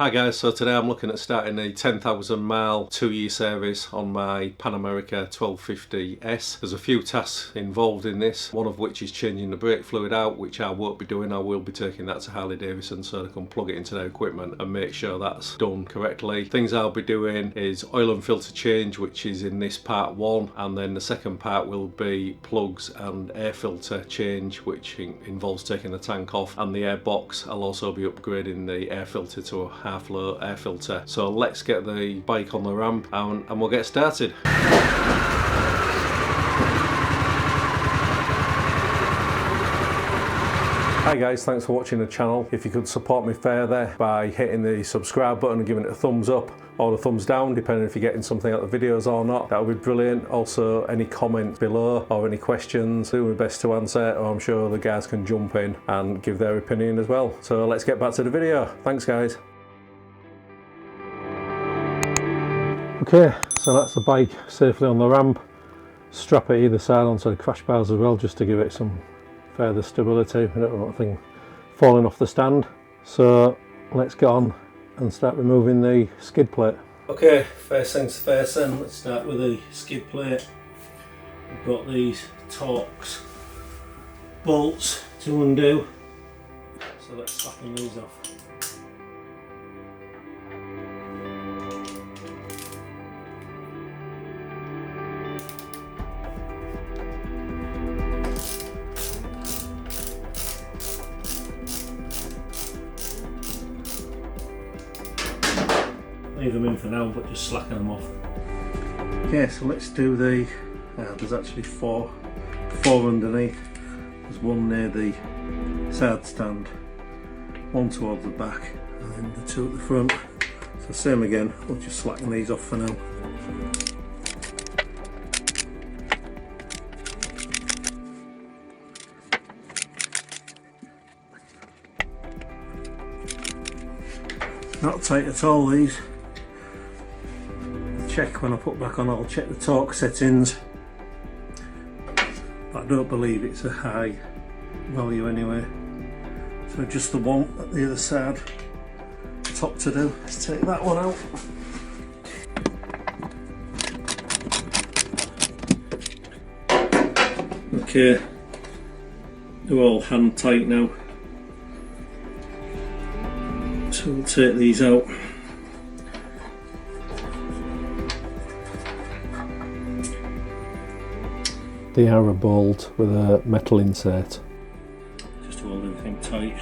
Hi guys, so today I'm looking at starting a 10,000 mile 2-year service on my Panamerica 1250S. There's a few tasks involved in this, one of which is changing the brake fluid out, which I won't be doing. I will be taking that to Harley Davidson so they can plug it into their equipment and make sure that's done correctly. Things I'll be doing is oil and filter change, which is in this part 1, and then the second part will be plugs and air filter change, which involves taking the tank off, and the air box. I'll also be upgrading the air filter to a half-low air filter. So let's get the bike on the ramp and we'll get started. Hi guys, thanks for watching the channel. If you could support me further by hitting the subscribe button and giving it a thumbs up or a thumbs down, depending if you're getting something out of the videos or not, that would be brilliant. Also, any comments below or any questions, do my best to answer, or I'm sure the guys can jump in and give their opinion as well. So let's get back to the video. Thanks guys. Okay, so that's the bike safely on the ramp. Strap it either side onto the crash bars as well, just to give it some further stability. I don't want anything falling off the stand. So let's get on and start removing the skid plate. Okay, first things first then, let's start with the skid plate. We've got these Torx bolts to undo, so let's slacken these off. Leave them in for now, but just slacken them off. Okay, so let's do the, there's actually four underneath. There's one near the side stand, one towards the back, and then the two at the front. So same again, we'll just slacken these off for now. Not tight at all, these. Check when I put back on, I'll check the torque settings, but I don't believe it's a high value anyway. So just the one at the other side, top to do. Let's take that one out. Okay, they're all hand tight now, so we'll take these out. They are a bolt with a metal insert. Just to hold everything tight.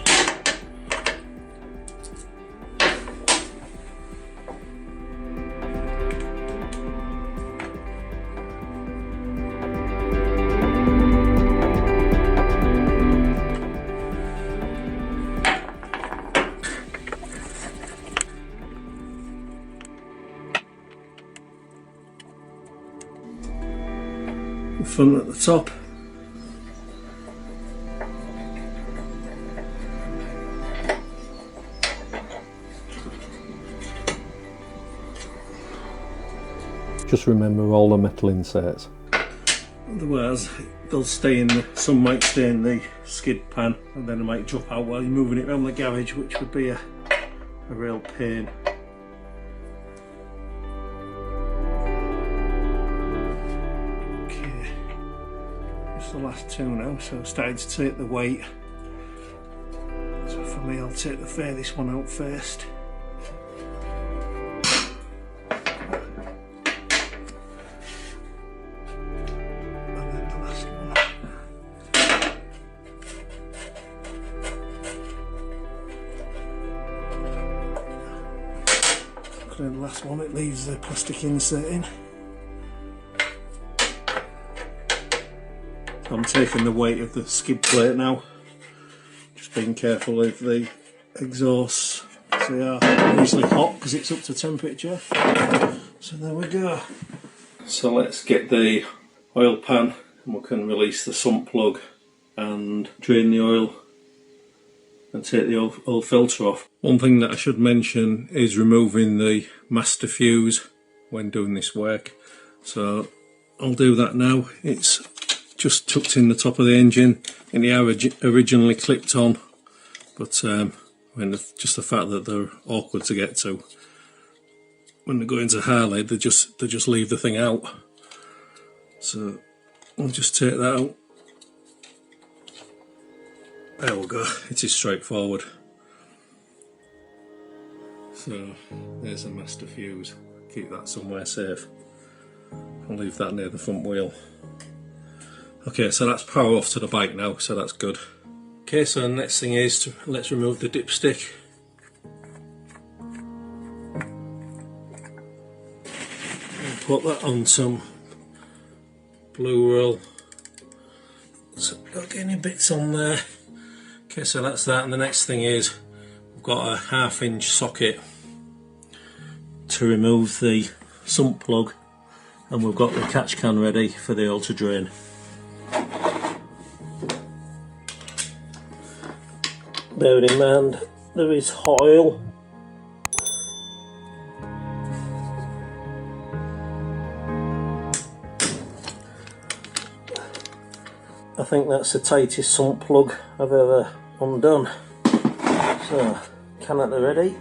Front at the top. Just remember all the metal inserts. Otherwise they'll stay in the, some might stay in the skid pan and then it might drop out while you're moving it around the garage, which would be a real pain. The last two now, so I've started to take the weight. So for me, I'll take the furthest one out first. And then the last one. And then the last one, it leaves the plastic insert in. I'm taking the weight of the skid plate now, just being careful of the exhausts, they are easily hot because it's up to temperature. So there we go. So let's get the oil pan and we can release the sump plug and drain the oil and take the oil filter off. One thing that I should mention is removing the master fuse when doing this work. So I'll do that now. It's just tucked in the top of the engine, and the arrow originally clipped on, but I mean, just the fact that they're awkward to get to. When they go into Harley, they just leave the thing out. So I'll just take that out. There we go. It is straightforward. So there's a master fuse. Keep that somewhere safe. I'll leave that near the front wheel. Okay, so that's power off to the bike now, so that's good. Okay, so the next thing is let's remove the dipstick. And put that on some blue roll. So got any bits on there. Okay, so that's that, and the next thing is we've got a 1/2 inch socket to remove the sump plug, and we've got the catch can ready for the oil to drain. Bear in mind there is hot oil. I think that's the tightest sump plug I've ever undone. So, can at the ready.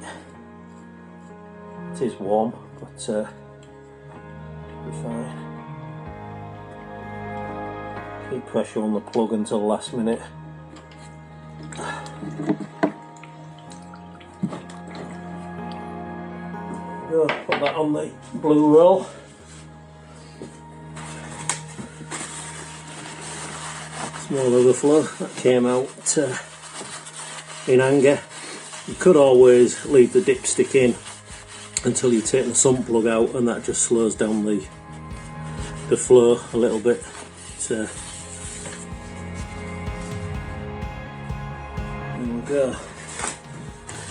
It is warm, but it'll be fine. Keep pressure on the plug until the last minute. Go, put that on the blue roll. Small overflow that came out in anger. You could always leave the dipstick in until you take the sump plug out, and that just slows down the flow a little bit. There we go.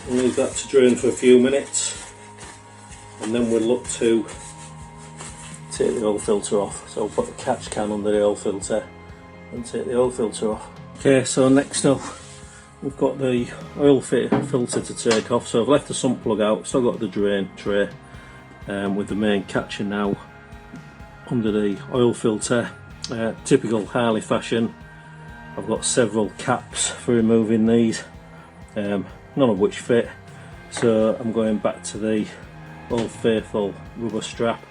We'll leave that to drain for a few minutes, and then we'll look to take the oil filter off. So we'll put the catch can under the oil filter and take the oil filter off. Okay, so next up we've got the oil filter to take off. So I've left the sump plug out, still got the drain tray with the main catcher now under the oil filter. Typical Harley fashion, I've got several caps for removing these, none of which fit, so I'm going back to the Old Faithful rubber strap,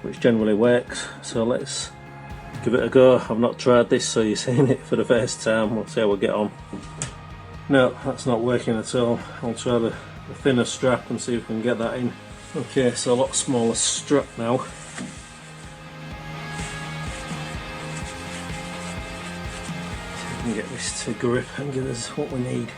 which generally works. So let's give it a go. I've not tried this, so you're seeing it for the first time. We'll see how we get on. No, that's not working at all. I'll try the thinner strap and see if we can get that in. Okay, so a lot smaller strap now. See if we can get this to grip and give us what we need.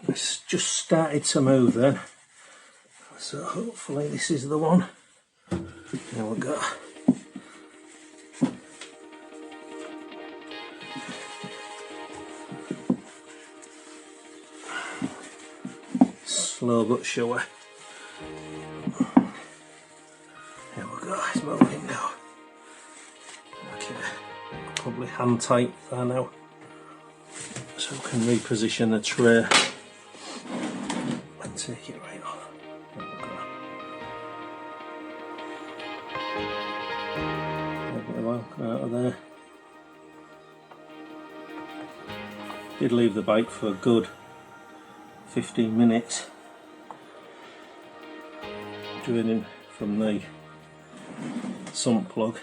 It's just started to move then, so hopefully this is the one. There we go. Slow but sure. There we go, it's moving now. Okay, probably hand tight there now, so we can reposition the tray. Take it right off. There we go. Well, out of there. Did leave the bike for a good 15 minutes. Draining from the sump plug.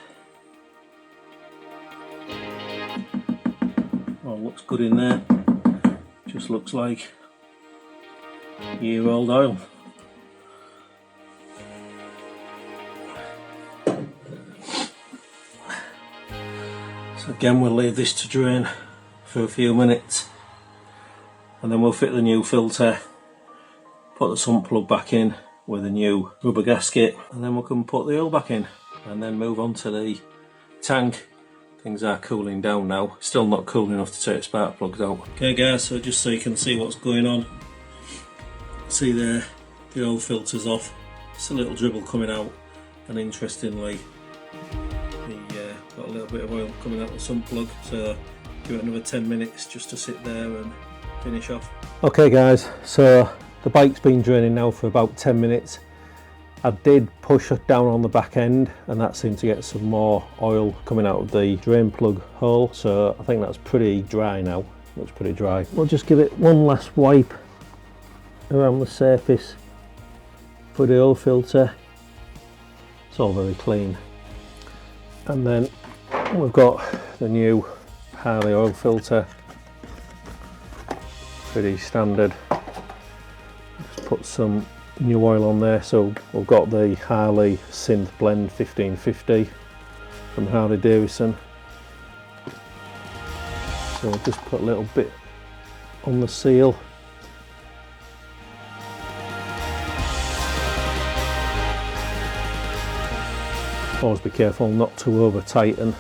All looks good in there. Just looks like year-old oil. So again, we'll leave this to drain for a few minutes, and then we'll fit the new filter, put the sump plug back in with a new rubber gasket, and then we can put the oil back in and then move on to the tank. I things are cooling down now. Still not cool enough to take spark plugs out. Okay guys, so just so you can see what's going on, see there, the oil filter's off. It's a little dribble coming out, and interestingly, got a little bit of oil coming out the sump plug, so give it another 10 minutes just to sit there and finish off. Okay guys, so the bike's been draining now for about 10 minutes. I did push it down on the back end and that seemed to get some more oil coming out of the drain plug hole, so I think that's pretty dry now. Looks pretty dry. We'll just give it one last wipe around the surface for the oil filter. It's all very clean. And then we've got the new Harley oil filter, pretty standard. Just put some new oil on there. So we've got the Harley Synth Blend 1550 from Harley Davidson. So we'll just put a little bit on the seal. Always be careful not to over tighten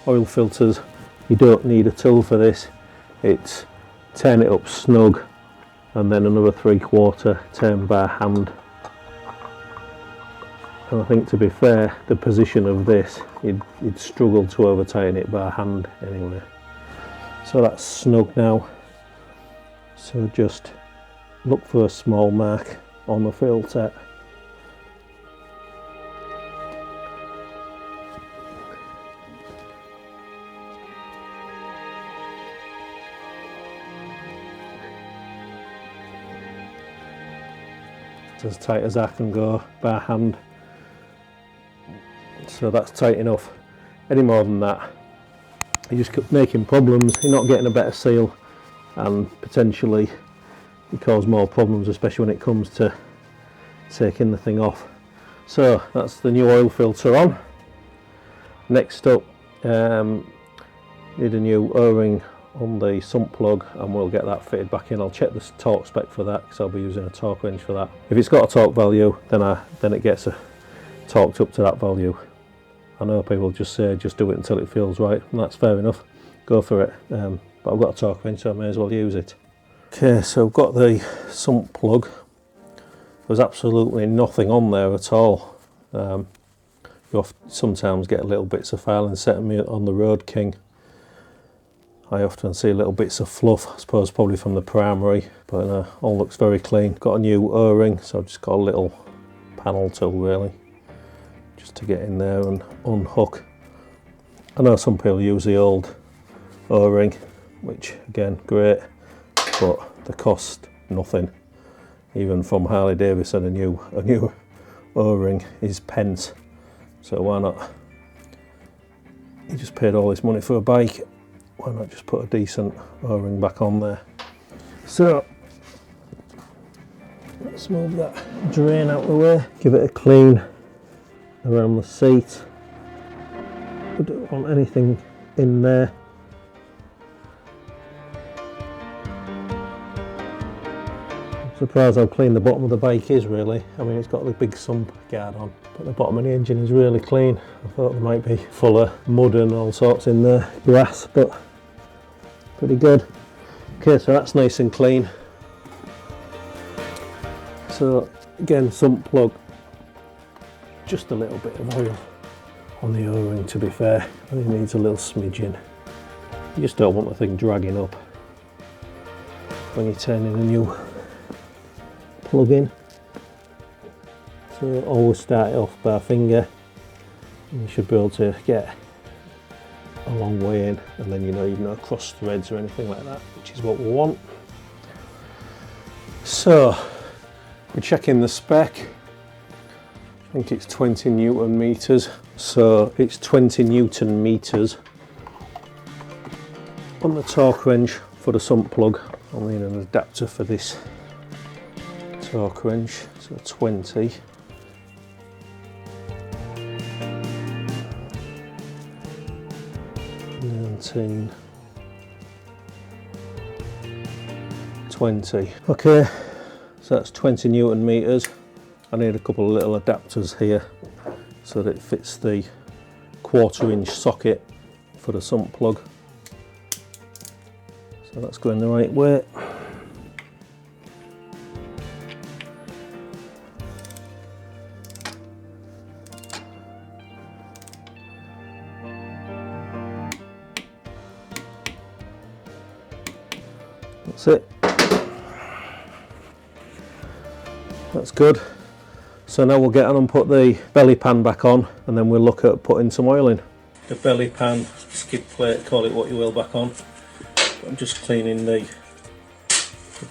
oil filters. You don't need a tool for this. It's turn it up snug and then another 3/4 turn by hand. And I think, to be fair, the position of this, you'd struggle to over tighten it by hand anyway. So that's snug now. So just look for a small mark on the filter. As tight as I can go by hand. So that's tight enough. Any more than that, you just keep making problems. You're not getting a better seal, and potentially you cause more problems, especially when it comes to taking the thing off. So that's the new oil filter on. Next up, need a new O-ring on the sump plug, and we'll get that fitted back in. I'll check the torque spec for that because I'll be using a torque wrench for that. If it's got a torque value, then it gets torqued up to that value. I know people just say just do it until it feels right, and that's fair enough. Go for it. But I've got a torque wrench, so I may as well use it. Okay, so I've got the sump plug. There's absolutely nothing on there at all. You sometimes get little bits of filing set on the Road King. I often see little bits of fluff, I suppose probably from the primary, but all looks very clean. Got a new O-ring, so I've just got a little panel tool really, just to get in there and unhook. I know some people use the old O-ring, which again, great, but they cost nothing. Even from Harley Davidson, a new O-ring is pence, so why not? You just paid all this money for a bike. Why not just put a decent O-ring back on there? So let's move that drain out of the way, give it a clean around the seat. We don't want anything in there. I'm surprised how clean the bottom of the bike is really. I mean, it's got the big sump guard on, but the bottom of the engine is really clean. I thought there might be full of mud and all sorts in there, grass, but pretty good. Okay, so that's nice and clean. So again, sump plug, just a little bit of oil on the O-ring, to be fair. It needs a little smidgen. You just don't want the thing dragging up when you're turning a new plug in. So always start it off by finger, and you should be able to get a long way in, and then you've no cross threads or anything like that, which is what we want. So we're checking the spec. I think it's 20 Newton meters, so it's 20 Newton meters on the torque wrench for the sump plug. I'll need an adapter for this torque wrench, so 20. 19, 20. Okay, so that's 20 Newton meters. I need a couple of little adapters here so that it fits the 1/4 inch socket for the sump plug. So that's going the right way. That's it. That's good. So now we'll get on and put the belly pan back on, and then we'll look at putting some oil in. The belly pan, skid plate, call it what you will, back on. I'm just cleaning the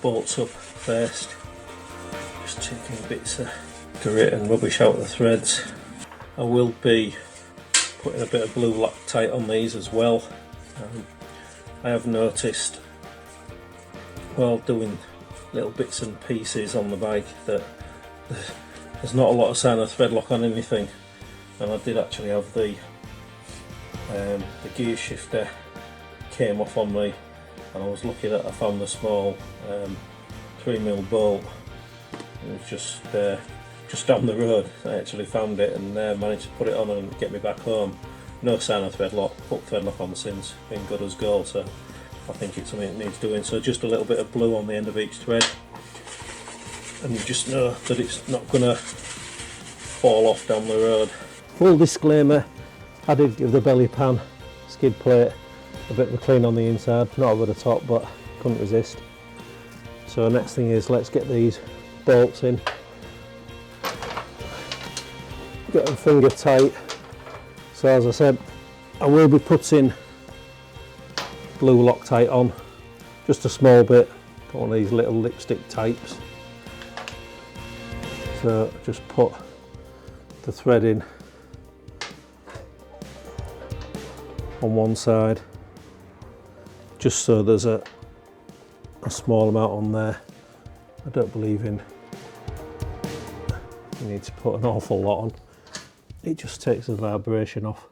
bolts up first. Just taking bits of grit and rubbish out of the threads. I will be putting a bit of blue Loctite on these as well. I have noticed while doing little bits and pieces on the bike that there's not a lot of sign of thread lock on anything, and I did actually have the gear shifter came off on me, and I was lucky that I found the small 3mm bolt. It was just down the road. I actually found it and managed to put it on and get me back home. No sign of thread lock. Put thread lock on since, been good as gold. So I think it's something that needs doing. So just a little bit of blue on the end of each thread, and you just know that it's not going to fall off down the road. Full disclaimer, I did give the belly pan skid plate a bit of a clean on the inside, not over the top, but couldn't resist. So next thing is, let's get these bolts in, get them finger tight. So as I said, I will be putting blue Loctite on, just a small bit, got one of these little lipstick types. So just put the thread in on one side, just so there's a small amount on there. I don't believe in you need to put an awful lot on. It just takes the vibration off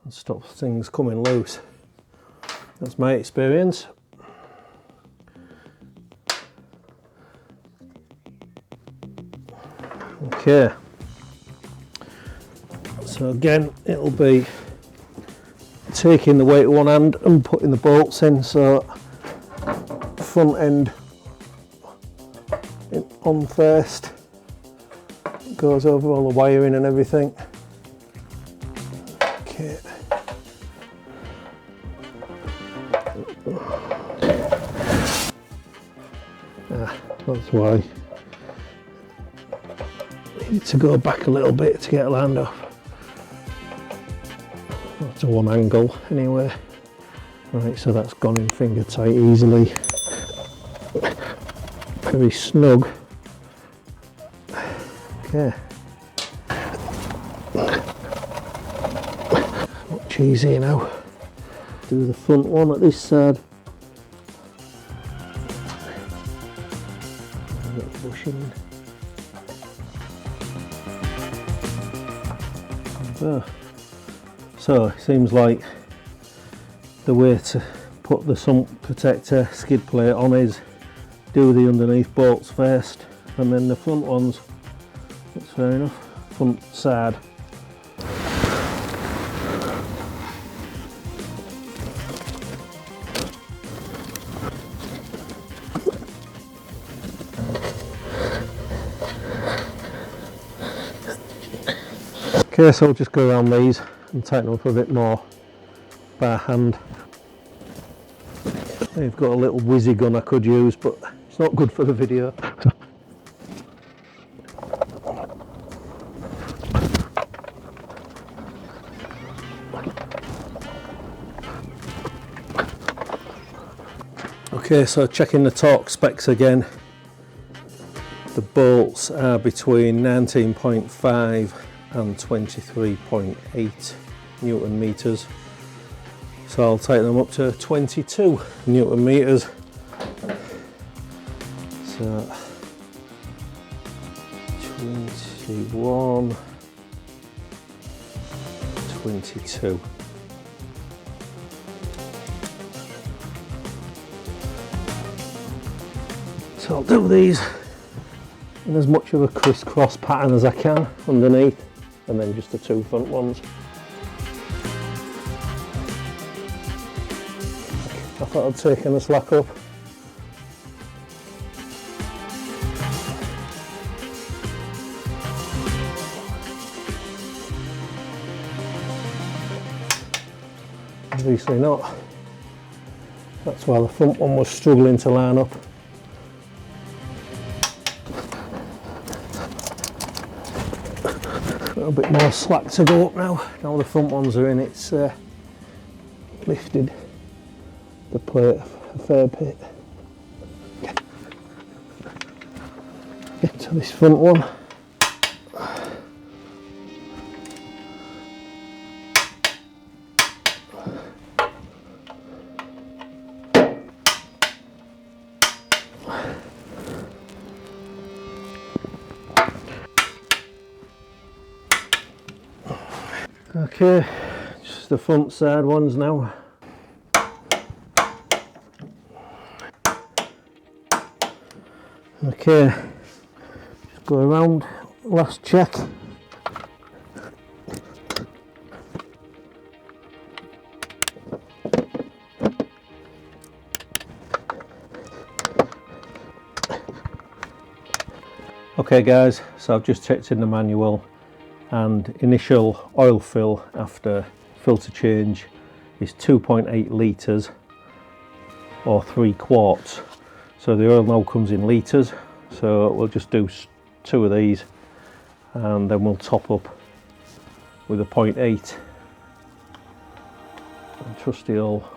and stops things coming loose. That's my experience. Okay, so again it'll be taking the weight of one hand and putting the bolts in, so front end on first, goes over all the wiring and everything. Okay. That's why I need to go back a little bit to get lined off. That's a one angle anyway. Right, so that's gone in finger tight easily. Very snug. Okay. Much easier now. Do the front one at this side. A little bushing. So it seems like the way to put the sump protector skid plate on is do the underneath bolts first and then the front ones. That's fair enough. Front side. Okay, so I'll just go around these and tighten them up a bit more by hand. They've got a little whizzy gun I could use, but it's not good for the video. Okay, so checking the torque specs again. The bolts are between 19.5 and 23.8 Newton meters. So I'll take them up to 22 Newton meters. So 21, 22. So I'll do these in as much of a crisscross pattern as I can underneath, and then just the two front ones. thought I'd taken the slack up. Obviously not. That's why the front one was struggling to line up. A little bit more slack to go up now. Now the front ones are in, it's lifted the plate a fair bit. Get to this front one. Okay, just the front side ones now. Okay, just go around, last check. Okay guys, so I've just checked in the manual, and initial oil fill after filter change is 2.8 litres or 3 quarts. So the oil now comes in litres, so we'll just do 2 of these and then we'll top up with a 0.8. Trusty old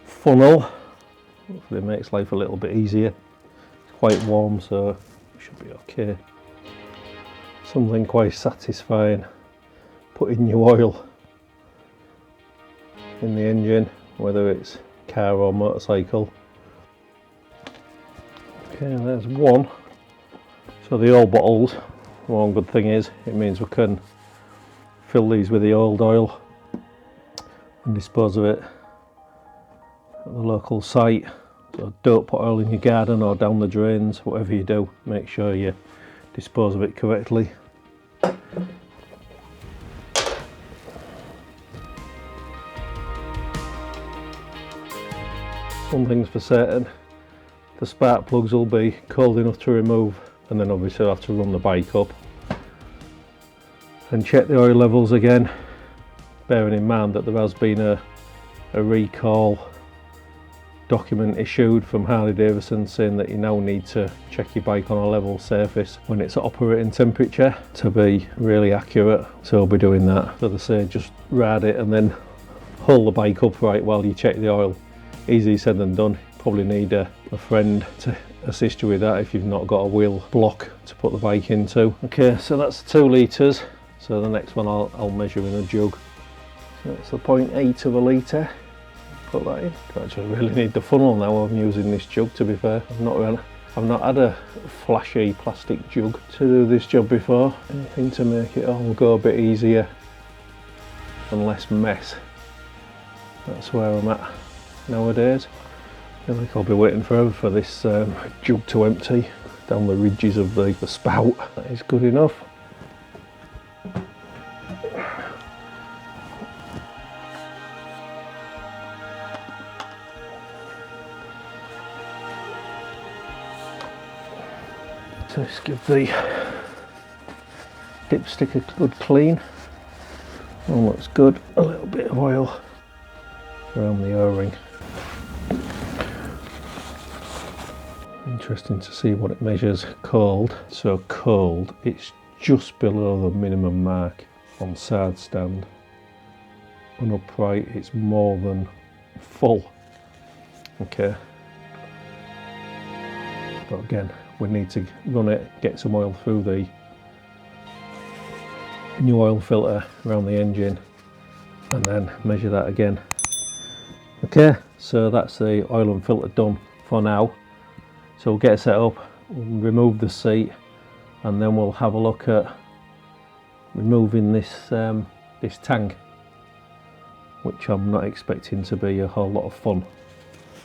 funnel, hopefully it makes life a little bit easier. It's quite warm, so it should be okay. Something quite satisfying, putting new oil in the engine, whether it's car or motorcycle. Okay, there's one. So the oil bottles, one good thing is it means we can fill these with the old oil and dispose of it at the local site. So don't put oil in your garden or down the drains. Whatever you do, make sure you dispose of it correctly. One thing's for certain, the spark plugs will be cold enough to remove, and then obviously I'll have to run the bike up and check the oil levels again, bearing in mind that there has been a recall document issued from Harley Davidson saying that you now need to check your bike on a level surface when it's at operating temperature to be really accurate. So I'll be doing that. So they say just ride it and then hold the bike upright while you check the oil. Easy said than done. Probably need a friend to assist you with that if you've not got a wheel block to put the bike into. Okay, so that's 2 litres. So the next one I'll measure in a jug. So it's the 0.8 of a litre. Put that in. Don't actually really need the funnel now. I'm using this jug, to be fair. I've not had a flashy plastic jug to do this job before. Anything to make it all go a bit easier and less mess. That's where I'm at nowadays. I feel like I'll be waiting forever for this jug to empty down the ridges of the spout. That is good enough. So let's give the dipstick a good clean. All looks good. A little bit of oil around the O-ring. Interesting to see what it measures cold. So cold, it's just below the minimum mark on side stand. On upright, it's more than full. Okay. But again, we need to run it, get some oil through the new oil filter around the engine and then measure that again. Okay, so that's the oil and filter done for now. So we'll get it set up, we'll remove the seat, and then we'll have a look at removing this this tank, which I'm not expecting to be a whole lot of fun.